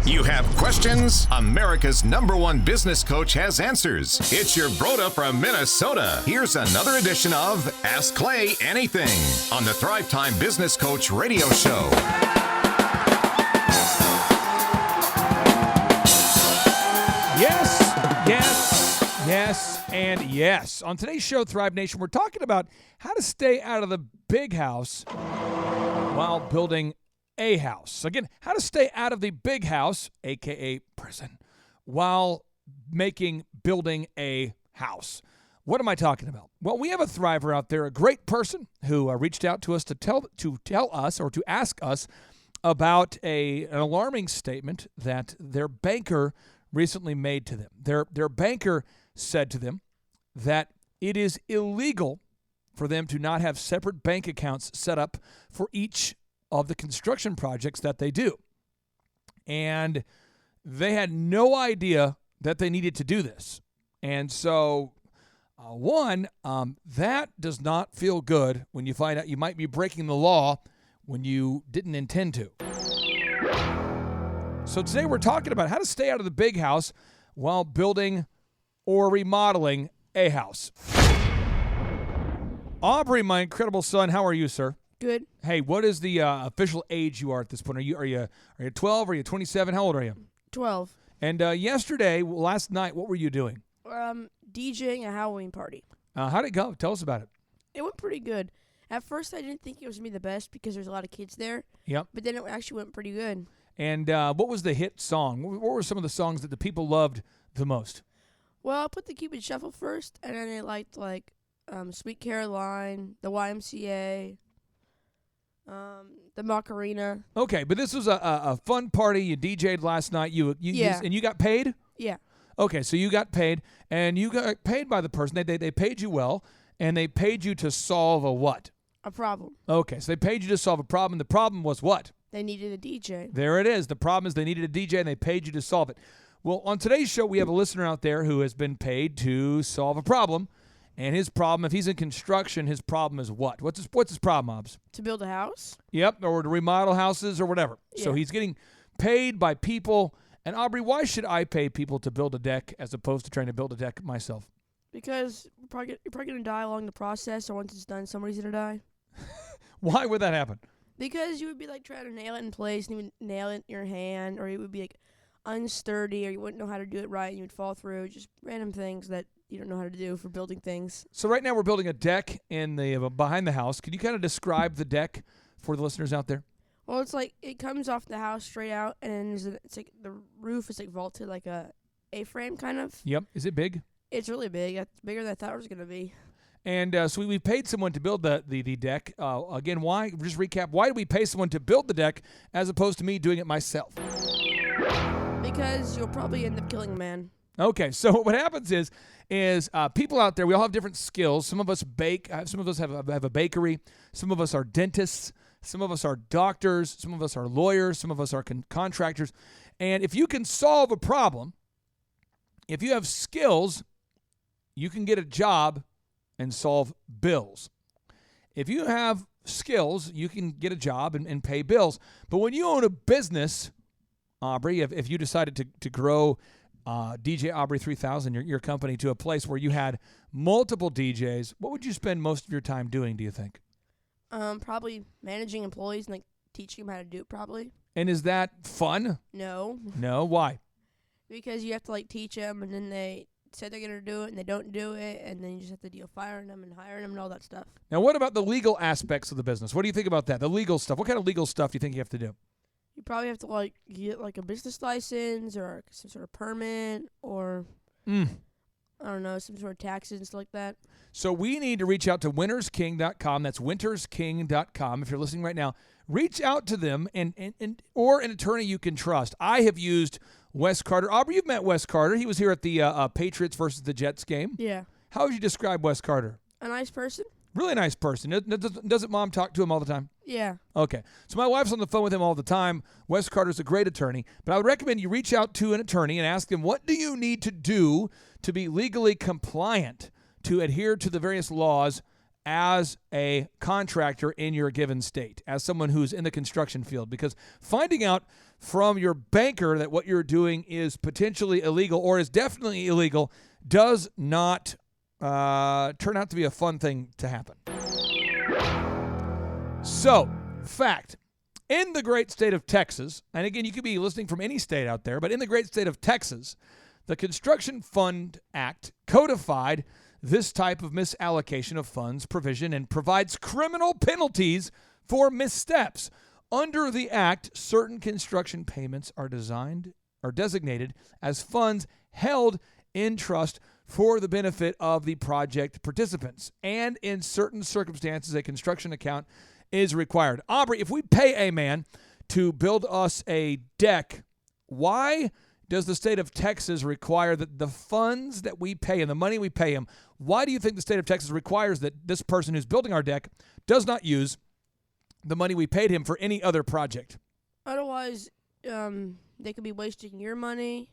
You have questions? America's #1 business coach has answers. It's your Broda from Minnesota. Here's another edition of Ask Clay Anything on the Thrive Time Business Coach Radio Show. Yes, and yes. On today's show, Thrive Nation, we're talking about how to stay out of the big house while building a house. Again, how to stay out of the big house, a.k.a. prison, while building a house. What am I talking about? Well, we have a thriver out there, a great person who reached out to us to tell us or to ask us about an alarming statement that their banker recently made to them. Their banker said to them that it is illegal for them to not have separate bank accounts set up for each of the construction projects that they do. And they had no idea that they needed to do this. And so, that does not feel good when you find out you might be breaking the law when you didn't intend to. So today we're talking about how to stay out of the big house while building or remodeling a house. Aubrey, my incredible son, how are you, sir? Good. Hey, what is the official age you are at this point? Are you 12? Are you 27? How old are you? 12. And last night, what were you doing? DJing a Halloween party. How'd it go? Tell us about it. It went pretty good. At first, I didn't think it was going to be the best because there's a lot of kids there. Yep. But then it actually went pretty good. And what was the hit song? What were some of the songs that the people loved the most? Well, I put the Cupid Shuffle first, and then they liked, Sweet Caroline, the YMCA, the Macarena. Okay, but this was a fun party. You DJ'd last night. And you got paid? Yeah. Okay, so you got paid, and you got paid by the person. They paid you well, and they paid you to solve a what? A problem. Okay, so they paid you to solve a problem. The problem was what? They needed a DJ. There it is. The problem is they needed a DJ, and they paid you to solve it. Well, on today's show, we have a listener out there who has been paid to solve a problem. And his problem, if he's in construction, his problem is what? What's his problem, Obs? To build a house? Yep, or to remodel houses or whatever. Yeah. So he's getting paid by people. And Aubrey, why should I pay people to build a deck as opposed to trying to build a deck myself? Because you're probably going to die along the process, or once it's done, somebody's going to die. Why would that happen? Because you would be trying to nail it in place, and you would nail it in your hand, or you would be unsturdy, or you wouldn't know how to do it right, and you would fall through. Just random things that you don't know how to do for building things. So right now we're building a deck in the behind the house. Could you kind of describe the deck for the listeners out there? Well, it's it comes off the house straight out, and it's the roof is vaulted like a A-frame kind of. Yep. Is it big? It's really big. It's bigger than I thought it was going to be. And so we paid someone to build the deck. Again, why? Just recap. Why did we pay someone to build the deck as opposed to me doing it myself? Because you'll probably end up killing a man. Okay, so what happens is people out there, we all have different skills. Some of us bake. Some of us have a bakery. Some of us are dentists. Some of us are doctors. Some of us are lawyers. Some of us are contractors. And if you can solve a problem, if you have skills, you can get a job and solve bills. If you have skills, you can get a job and pay bills. But when you own a business, Aubrey, if you decided to grow DJ Aubrey 3000, your company, to a place where you had multiple DJs, what would you spend most of your time doing, do you think? Probably managing employees and teaching them how to do it probably. And is that fun? No. No? Why? Because you have to teach them, and then they say they're going to do it, and they don't do it, and then you just have to deal firing them and hiring them and all that stuff. Now, what about the legal aspects of the business? What do you think about that? The legal stuff. What kind of legal stuff do you think you have to do? You probably have to get a business license or some sort of permit or I don't know, some sort of taxes and stuff like that. So we need to reach out to wintersking.com. That's wintersking.com. If you're listening right now, reach out to them or an attorney you can trust. I have used Wes Carter. Aubrey, you've met Wes Carter. He was here at the Patriots versus the Jets game. Yeah. How would you describe Wes Carter? A nice person. Really nice person. Doesn't Mom talk to him all the time? Yeah. Okay. So my wife's on the phone with him all the time. Wes Carter's a great attorney. But I would recommend you reach out to an attorney and ask them, what do you need to do to be legally compliant, to adhere to the various laws as a contractor in your given state, as someone who's in the construction field, because finding out from your banker that what you're doing is potentially illegal or is definitely illegal does not turn out to be a fun thing to happen. So, fact, in the great state of Texas, and again, you could be listening from any state out there, but in the great state of Texas, the Construction Fund Act codified this type of misallocation of funds provision and provides criminal penalties for missteps. Under the act, certain construction payments are designated as funds held in trust for the benefit of the project participants. And in certain circumstances, a construction account is required. Aubrey, if we pay a man to build us a deck, why does the state of Texas require that the funds that we pay and the money we pay him, why do you think the state of Texas requires that this person who's building our deck does not use the money we paid him for any other project? Otherwise, they could be wasting your money.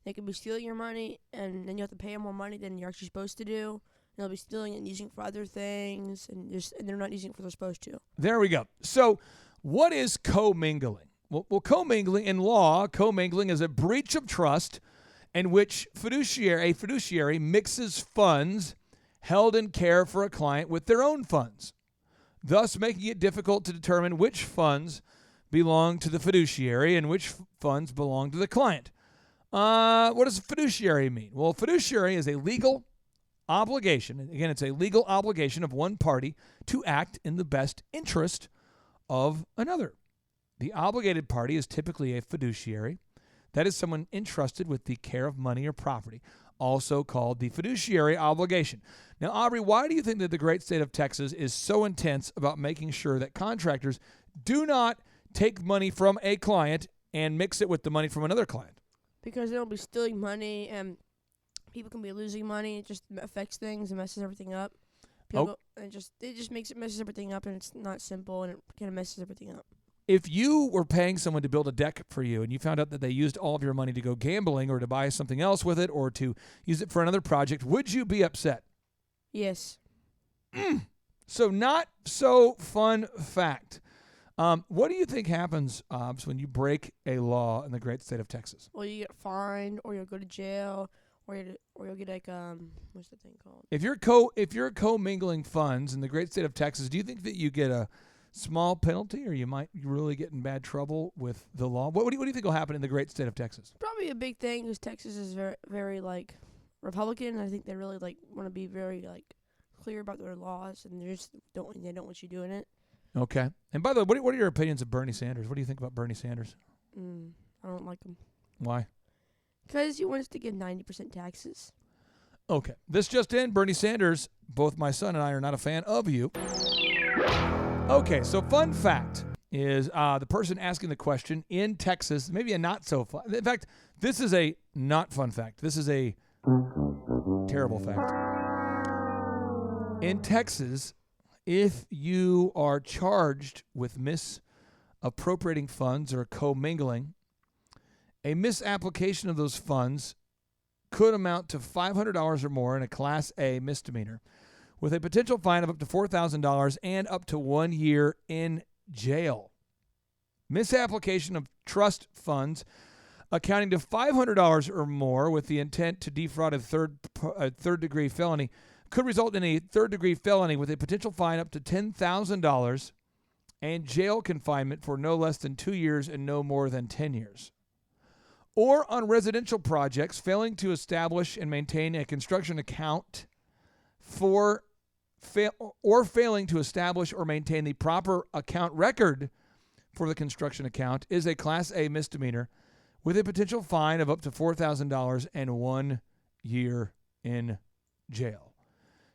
They could be stealing your money, and then you have to pay them more money than you're actually supposed to do. And they'll be stealing it and using it for other things, and they're not using it for what they're supposed to. There we go. So what is commingling? Well, commingling in law, commingling is a breach of trust in which a fiduciary mixes funds held in care for a client with their own funds, thus making it difficult to determine which funds belong to the fiduciary and which funds belong to the client. What does fiduciary mean? Well, fiduciary is a legal obligation. Again, it's a legal obligation of one party to act in the best interest of another. The obligated party is typically a fiduciary. That is someone entrusted with the care of money or property, also called the fiduciary obligation. Now, Aubrey, why do you think that the great state of Texas is so intense about making sure that contractors do not take money from a client and mix it with the money from another client? Because they'll be stealing money, and people can be losing money. It just affects things and messes everything up. It just messes everything up, and it's not simple, and it kind of messes everything up. If you were paying someone to build a deck for you and you found out that they used all of your money to go gambling or to buy something else with it or to use it for another project, would you be upset? Yes. So not so fun fact. What do you think happens, Obs, when you break a law in the great state of Texas? Well, you get fined, or you'll go to jail, or you'll get like what's the thing called? If you're commingling funds in the great state of Texas, do you think that you get a small penalty, or you might really get in bad trouble with the law? What do you think will happen in the great state of Texas? Probably a big thing, because Texas is very, very like Republican. I think they really like want to be very like clear about their laws, and they don't want you doing it. Okay. And by the way, what are your opinions of Bernie Sanders? What do you think about Bernie Sanders? I don't like him. Why? Because he wants to give 90% taxes. Okay. This just in, Bernie Sanders, both my son and I are not a fan of you. Okay, so fun fact is the person asking the question in Texas, maybe a not so fun. In fact, this is a not fun fact. This is a terrible fact. In Texas, if you are charged with misappropriating funds or commingling, a misapplication of those funds could amount to $500 or more in a Class A misdemeanor, with a potential fine of up to $4,000 and up to 1 year in jail. Misapplication of trust funds accounting to $500 or more with the intent to defraud a third-degree felony could result in a third-degree felony with a potential fine up to $10,000 and jail confinement for no less than 2 years and no more than 10 years. Or on residential projects, failing to establish and maintain a construction account failing to establish or maintain the proper account record for the construction account is a Class A misdemeanor with a potential fine of up to $4,000 and 1 year in jail.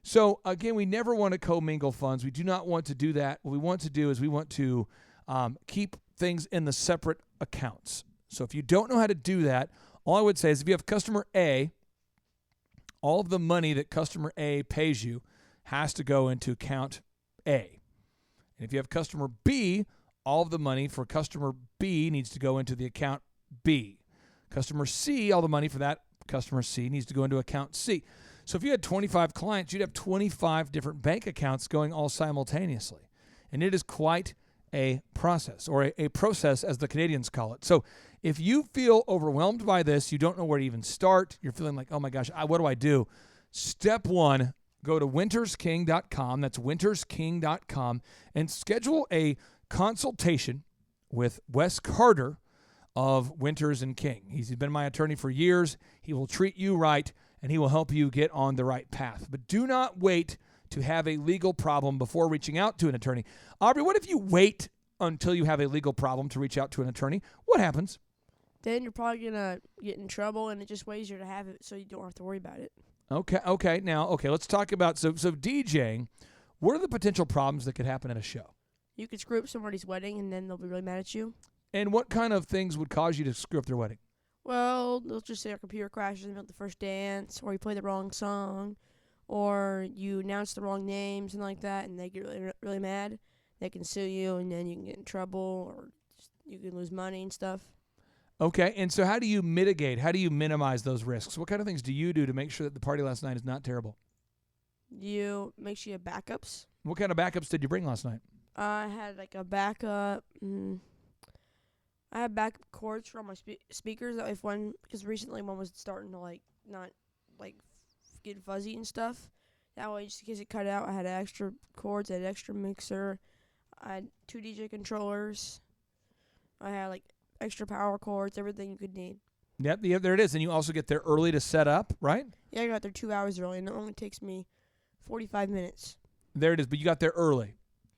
So, again, we never want to commingle funds. We do not want to do that. What we want to do is we want to keep things in the separate accounts. So if you don't know how to do that, all I would say is if you have customer A, all of the money that customer A pays you has to go into account A. And if you have customer B, all of the money for customer B needs to go into the account B. Customer C, all the money for that customer C needs to go into account C. So if you had 25 clients, you'd have 25 different bank accounts going all simultaneously. And it is quite a process, or a process as the Canadians call it. So if you feel overwhelmed by this, you don't know where to even start, you're feeling like, oh my gosh, what do I do? Step one, go to wintersking.com. That's wintersking.com, and schedule a consultation with Wes Carter of Winters and King. He's been my attorney for years. He will treat you right, and he will help you get on the right path. But do not wait to have a legal problem before reaching out to an attorney. Aubrey, what if you wait until you have a legal problem to reach out to an attorney? What happens? Then you're probably going to get in trouble, and it just way easier to have it so you don't have to worry about it. Okay. Now, let's talk about, so DJing, what are the potential problems that could happen at a show? You could screw up somebody's wedding, and then they'll be really mad at you. And what kind of things would cause you to screw up their wedding? Well, they'll just say our computer crashes in the middle of the first dance, or you play the wrong song, or you announce the wrong name, something like that, and they get really, really mad. They can sue you, and then you can get in trouble, or you can lose money and stuff. Okay, and so how do you mitigate? How do you minimize those risks? What kind of things do you do to make sure that the party last night is not terrible? You make sure you have backups. What kind of backups did you bring last night? I had like a backup. I had backup cords for all my speakers. That if one, because recently one was starting to not get fuzzy and stuff. That way, just in case it cut out, I had extra cords. I had extra mixer. I had 2 DJ controllers. I had extra power cords, everything you could need. Yep, there it is. And you also get there early to set up, right? Yeah, I got there 2 hours early, and it only takes me 45 minutes. There it is, but you got there early.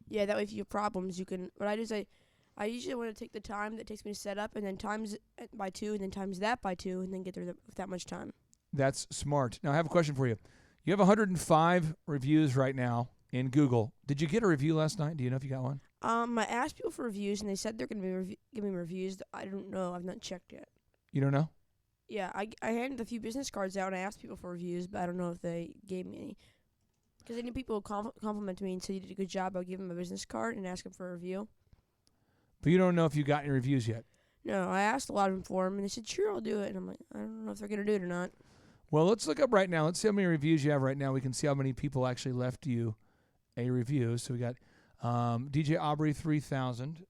Yeah, that way if you have problems, you can. What I do is I usually want to take the time that it takes me to set up, and then times it by 2, and then times that by 2, and then get there with that much time. That's smart. Now, I have a question for you. You have 105 reviews right now in Google. Did you get a review last night? Do you know if you got one? I asked people for reviews, and they said they're going to be giving me reviews. I don't know. I've not checked yet. You don't know? Yeah, I handed a few business cards out, and I asked people for reviews, but I don't know if they gave me any. Because any people compliment me and say you did a good job, I'll give them a business card and ask them for a review. But you don't know if you got any reviews yet? No, I asked a lot of them for them, and they said, sure, I'll do it. And I'm like, I don't know if they're going to do it or not. Well, let's look up right now. Let's see how many reviews you have right now. We can see how many people actually left you a review. So we got DJ Aubrey 3000,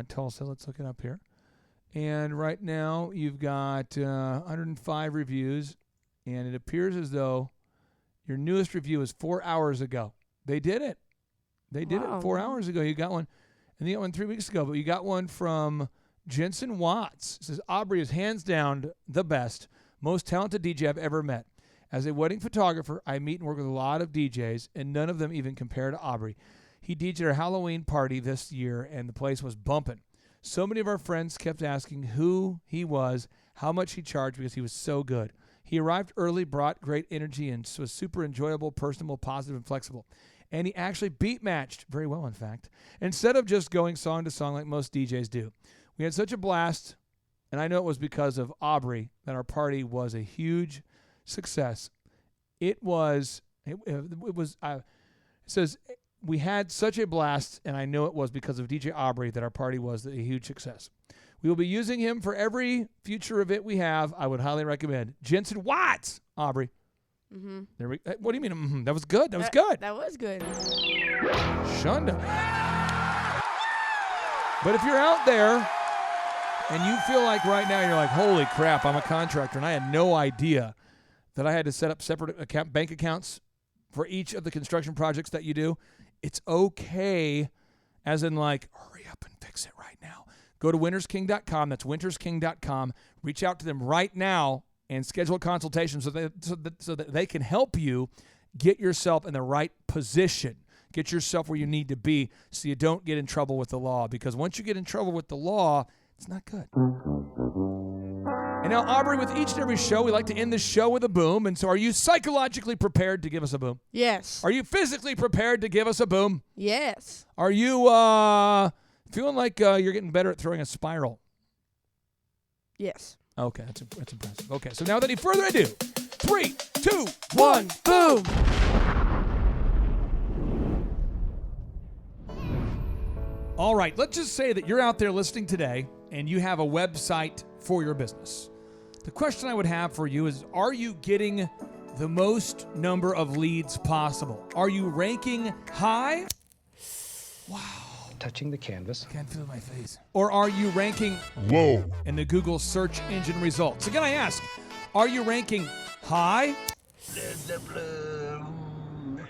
Tulsa. Let's look it up here. And right now you've got 105 reviews, and it appears as though your newest review was 4 hours ago. They did it. They did it 4 hours ago. You got one, and you got one 3 weeks ago, but you got one from Jensen Watts. It says, Aubrey is hands down the best, most talented DJ I've ever met. As a wedding photographer, I meet and work with a lot of DJs, and none of them even compare to Aubrey. He DJed our Halloween party this year, and the place was bumping. So many of our friends kept asking who he was, how much he charged, because he was so good. He arrived early, brought great energy, and was super enjoyable, personable, positive, and flexible. And he actually beat matched, very well in fact, instead of just going song to song like most DJs do. We had such a blast, and I know it was because of Aubrey that our party was a huge success. It says, we had such a blast, and I know it was because of DJ Aubrey that our party was a huge success. We will be using him for every future event we have. I would highly recommend Jensen Watts, Aubrey. Mm-hmm. What do you mean? Mm-hmm? That was good. That was good. That was good. Shunda. But if you're out there and you feel like right now you're like, holy crap, I'm a contractor, and I had no idea that I had to set up separate bank accounts for each of the construction projects that you do, it's okay, as in like, hurry up and fix it right now. Go to wintersking.com. That's wintersking.com. Reach out to them right now and schedule a consultation so that they can help you get yourself in the right position. Get yourself where you need to be so you don't get in trouble with the law. Because once you get in trouble with the law, it's not good. And now, Aubrey, with each and every show, we like to end the show with a boom. And so are you psychologically prepared to give us a boom? Yes. Are you physically prepared to give us a boom? Yes. Are you feeling like you're getting better at throwing a spiral? Yes. Okay, that's impressive. Okay, so now without any further ado, 3, 2, 1, boom! All right, let's just say that you're out there listening today and you have a website for your business. The question I would have for you is, are you getting the most number of leads possible? Are you ranking high? Wow. Touching the canvas. Can't feel my face. Or are you ranking low in the Google search engine results? Again, I ask, are you ranking high?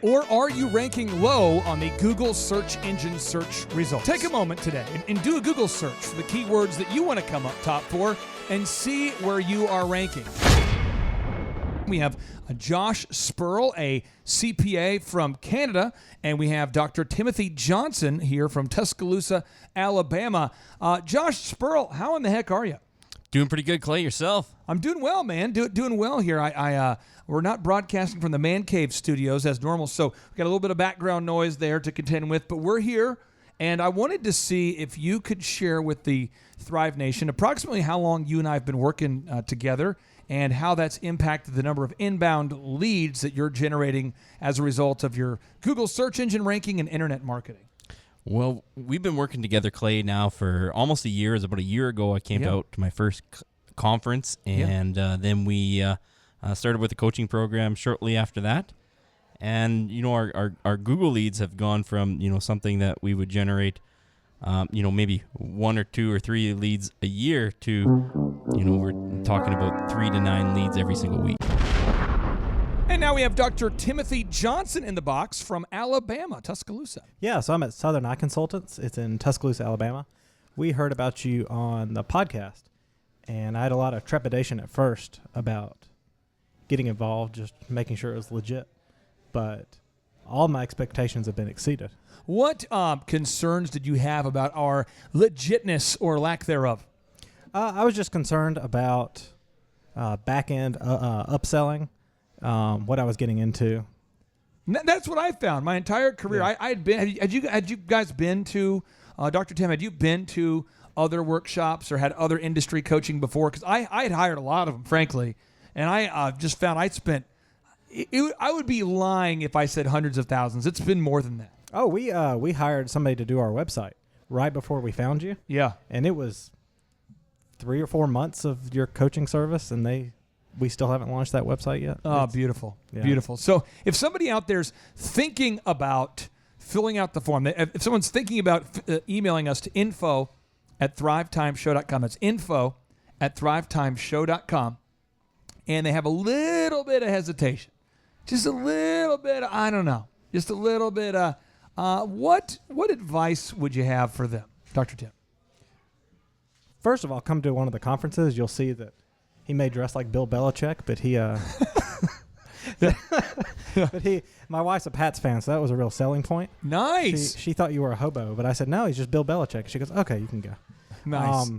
Or are you ranking low on the Google search engine search results? Take a moment today and do a Google search for the keywords that you want to come up top for and see where you are ranking. We have Josh Spurl, a CPA from Canada, and we have Dr. Timothy Johnson here from Tuscaloosa, Alabama. Josh Spurl, how in the heck are you? Doing pretty good, Clay. Yourself? I'm doing well, man. Doing well here. We're not broadcasting from the Man Cave studios as normal, so we got a little bit of background noise there to contend with, but we're here, and I wanted to see if you could share with the Thrive Nation approximately how long you and I have been working together and how that's impacted the number of inbound leads that you're generating as a result of your Google search engine ranking and internet marketing. Well, we've been working together, Clay, now for almost a year. It was about a year ago I came out to my first conference, and then we started with the coaching program shortly after that. And, our Google leads have gone from, something that we would generate, maybe 1 or 2 or 3 leads a year to, we're talking about 3 to 9 leads every single week. And now we have Dr. Timothy Johnson in the box from Alabama, Tuscaloosa. Yeah, so I'm at Southern Eye Consultants. It's in Tuscaloosa, Alabama. We heard about you on the podcast, and I had a lot of trepidation at first about getting involved, just making sure it was legit. But all my expectations have been exceeded. What concerns did you have about our legitness or lack thereof? I was just concerned about back-end upselling, what I was getting into. That's what I found. My entire career, Yeah. I had been. Had you guys been to, Dr. Tim? Had you been to other workshops or had other industry coaching before? Because I had hired a lot of them, frankly, and I just found I spent. I would be lying if I said hundreds of thousands. It's been more than that. Oh, we hired somebody to do our website right before we found you. Yeah, And it was 3 or 4 months of your coaching service, and we still haven't launched that website yet. oh, beautiful, yeah. beautiful. So if somebody out there's thinking about filling out the form, if someone's thinking about emailing us to info@thrivetimeshow.com, that's info@thrivetimeshow.com, and they have a little bit of hesitation, just a little bit, I don't know, just a little bit, what advice would you have for them, Dr. Tim? First of all, come to one of the conferences. You'll see that he may dress like Bill Belichick, but my wife's a Pats fan, so that was a real selling point. Nice. She thought you were a hobo, but I said, no, he's just Bill Belichick. She goes, okay, you can go. Nice.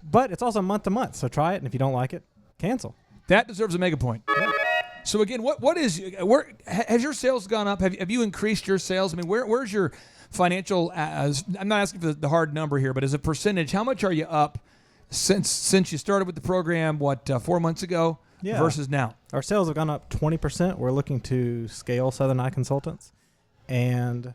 But it's also month to month, so try it, and if you don't like it, cancel. That deserves a mega point. Yeah. So again, where has your sales gone up? Have you increased your sales? I mean, where's your financial? I'm not asking for the hard number here, but as a percentage, how much are you up since you started with the program? 4 months ago versus now? Our sales have gone up 20%. We're looking to scale Southern Eye Consultants, and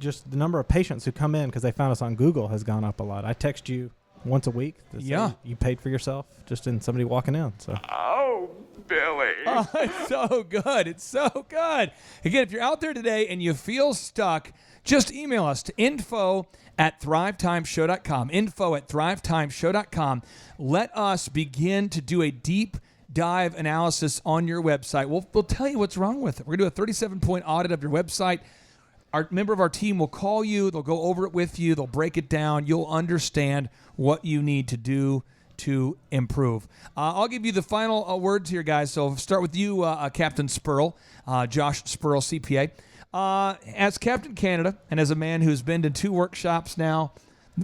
just the number of patients who come in because they found us on Google has gone up a lot. I text you once a week. Yeah, you paid for yourself just in somebody walking in. So. Oh, Billy. Oh, it's so good. It's so good. Again, if you're out there today and you feel stuck, just email us to info@thrivetimeshow.com. Info@thrivetimeshow.com. Let us begin to do a deep dive analysis on your website. We'll tell you what's wrong with it. We're going to do a 37-point audit of your website. Our member of our team will call you. They'll go over it with you. They'll break it down. You'll understand what you need to do to improve. I'll give you the final words here, guys. So start with you, Captain Spurl, Josh Spurl, CPA. As Captain Canada and as a man who's been to 2 workshops now,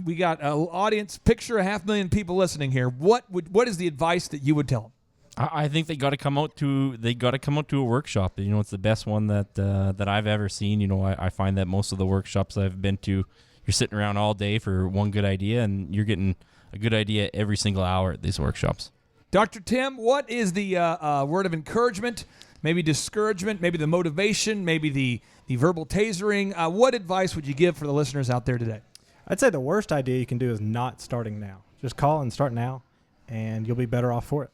we got an audience, picture 500,000 people listening here. What is the advice that you would tell them? I think they got to come out to a workshop. It's the best one that I've ever seen. I find that most of the workshops I've been to, you're sitting around all day for one good idea, and you're getting a good idea every single hour at these workshops. Dr. Tim, what is the word of encouragement, maybe discouragement, maybe the motivation, maybe the verbal tasering? What advice would you give for the listeners out there today? I'd say the worst idea you can do is not starting now. Just call and start now, and you'll be better off for it.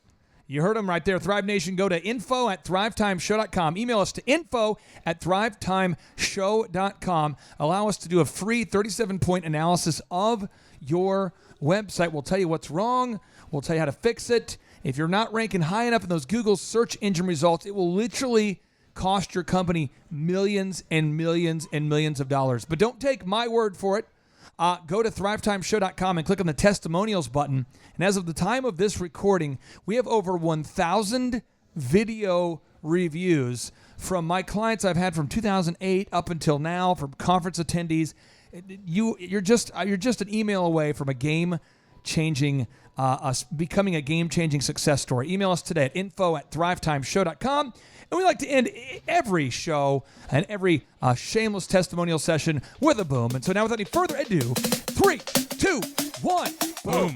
You heard them right there. Thrive Nation, go to info@thrivetimeshow.com. Email us to info@thrivetimeshow.com. Allow us to do a free 37-point analysis of your website. We'll tell you what's wrong. We'll tell you how to fix it. If you're not ranking high enough in those Google search engine results, it will literally cost your company millions and millions and millions of dollars. But don't take my word for it. Go to thrivetimeshow.com and click on the testimonials button. And as of the time of this recording, we have over 1,000 video reviews from my clients I've had from 2008 up until now, from conference attendees. You're just an email away from a game-changing, becoming a game-changing success story. Email us today at info@thrivetimeshow.com. And we like to end every show and every shameless testimonial session with a boom. And so now, without any further ado, 3, 2, 1, boom.